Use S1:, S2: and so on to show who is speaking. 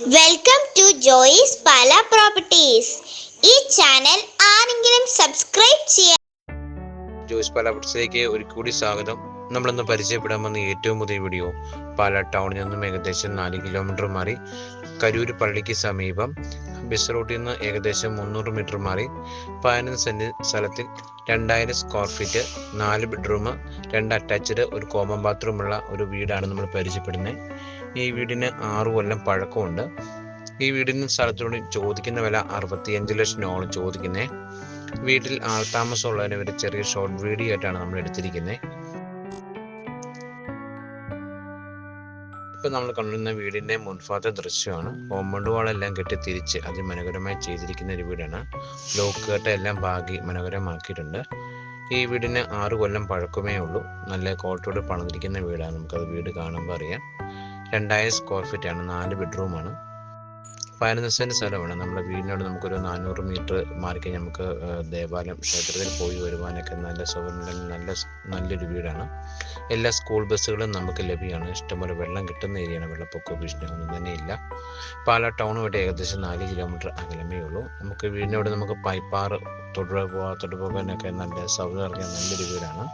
S1: Welcome to Joyce Pala properties. ഈ channel ആരെങ്കിലും subscribe ചെയ്യാൻ
S2: ജോയിസ് പാല പ്രോപ്പർട്ടീസിലേക്ക് ഒരിക്കൽ കൂടി സ്വാഗതം. നമ്മളിന്ന് പരിചയപ്പെടാൻ വന്ന ഏറ്റവും പുതിയ വീഡിയോ പാല ടൗണിൽ നിന്നും ഏകദേശം 4 കിലോമീറ്റർ മാറി കരൂർ പള്ളിക്ക് സമീപം ബസ് റൂട്ടിൽ നിന്ന് ഏകദേശം 300 മീറ്റർ മാറി 15 സെന്റ് സ്ഥലത്തിൽ 2000 സ്ക്വയർ ഫീറ്റ് 4 ബെഡ്റൂം 2 അറ്റാച്ച്ഡ് ഒരു കോമൺ ബാത്റൂമുള്ള ഒരു വീടാണ് നമ്മൾ പരിചയപ്പെടുന്നത്. ഈ വീടിന് 6 കൊല്ലം പഴക്കമുണ്ട്. ഈ വീടിന് സ്ഥലത്തോട് ചോദിക്കുന്ന വില 65 ലക്ഷമാണ് ചോദിക്കുന്നത്. വീട്ടിൽ ആൾതാമസമുള്ളതിന് ഒരു ചെറിയ ഷോർട്ട് വീഡിയോ ആയിട്ടാണ് നമ്മൾ എടുത്തിരിക്കുന്നത്. ഇപ്പം നമ്മൾ കണ്ടിരുന്ന വീടിൻ്റെ മുൻഭാഗത്തെ ദൃശ്യമാണ്. കോമ്പൗണ്ട് വാളെല്ലാം കെട്ടി തിരിച്ച് അതിമനോഹരമായി ചെയ്തിരിക്കുന്ന ഒരു വീടാണ്. ബ്ലോക്ക് കട്ട എല്ലാം പാകി മനോഹരമാക്കിയിട്ടുണ്ട്. ഈ വീടിന് 6 കൊല്ലം പഴക്കമേ ഉള്ളൂ. നല്ല ക്വാളിറ്റിയോട് പണിതിരിക്കുന്ന വീടാണ്. നമുക്കത് വീട് കാണുമ്പോൾ അറിയാം. 2000 സ്ക്വയർ ഫീറ്റ് ആണ്, 4 ബെഡ്റൂമാണ്. 15 സെന്റ് സ്ഥലമാണ്. നമ്മുടെ വീടിനോട് നമുക്കൊരു 400 മീറ്റർ മാറിക്കഴിഞ്ഞാൽ നമുക്ക് ദേവാലയം ക്ഷേത്രത്തിൽ പോയി വരുവാനൊക്കെ നല്ല സൗകര്യം, നല്ലൊരു വീടാണ്. എല്ലാ സ്കൂൾ ബസ്സുകളും നമുക്ക് ലഭ്യമാണ്. ഇഷ്ടംപോലെ വെള്ളം കിട്ടുന്ന ഏരിയയാണ്. വെള്ളപ്പൊക്ക ഭീഷണി ഒന്നും തന്നെ ഇല്ല. പാലാ ടൗണുമായിട്ട് ഏകദേശം 4 കിലോമീറ്റർ അകലമേ ഉള്ളൂ. നമുക്ക് വീടിനോട് നമുക്ക് പൈപ്പാറ് തൊടുപോകാനൊക്കെ നല്ല സൗകര്യം, നല്ലൊരു വീടാണ്.